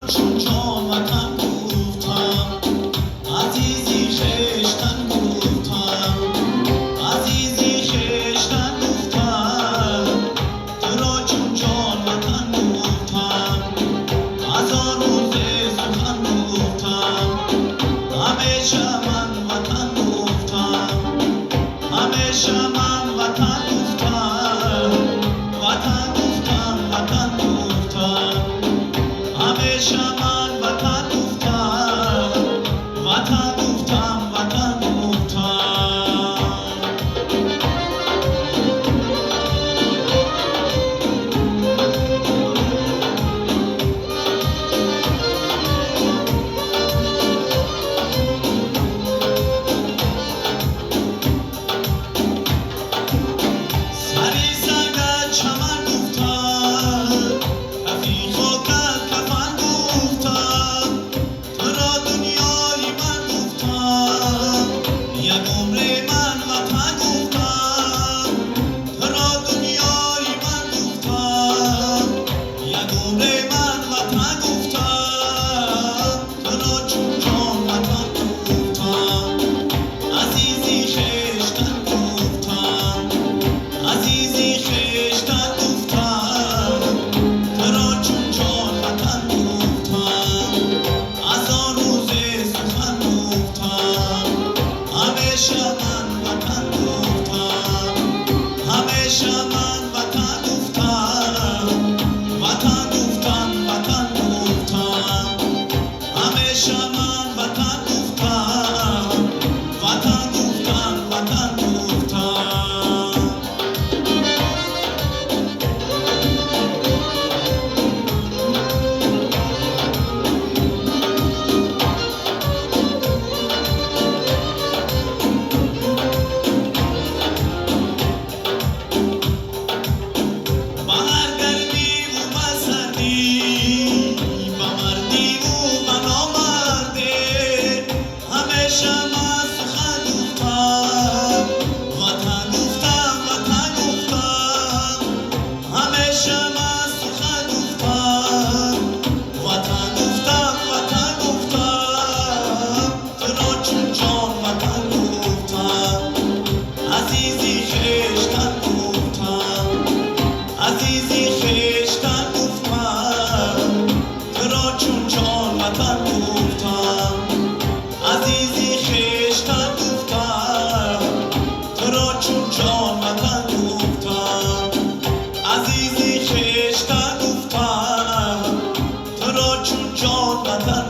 چون جان وطن گفتم، عزیزی خویشتن گفتم، عزیزی خویشتن گفتم، تو را چون جان وطن گفتم، هزار روز سخن گفتم، همیشه من وطن گفتم، همیشه من وطن گفتم، وطن گفتم، وطن گفتم، همیشه من وطن گفتم، وطن گفتم، وطن گفتم. سری سنگ چمن گفتم، رفیق و کفن گفتم، تو را دنیای من گفتم، یک عمر من وطن گفتم، تو را دنیای من گفتم، یک عمر من وطن گفتم، تو را چون جان وطن گفتم، عزیزی خویشتن گفتم، عزیزی خویشتن گفتم، تو را چون جان وطن گفتم، هزار روز سخن گفتم، همیشه من وطن گفتم، همیشه من وطن گفتم، وطن گفتم، وطن گفتم، همیشه من وطن گفتم، وطن گفتم، وطن گفتم. بهر گرمی و بسردی، به مردی و به نامردی، همیشه من سخن گفتم، وطن گفتم، وطن گفتم، همیشه من سخن گفتم، وطن گفتم، وطن گفتم، تو را چون جان وطن گفتم، عزیزی خویشتن گفتم، عزیزی خویشتن گفتم، تو را چون جان وطن گفتم، عزیزی خویشتن گفتم، تو را چون جان وطن گفتم، عزیزی خویشتن گفتم، تو را چون جان وطن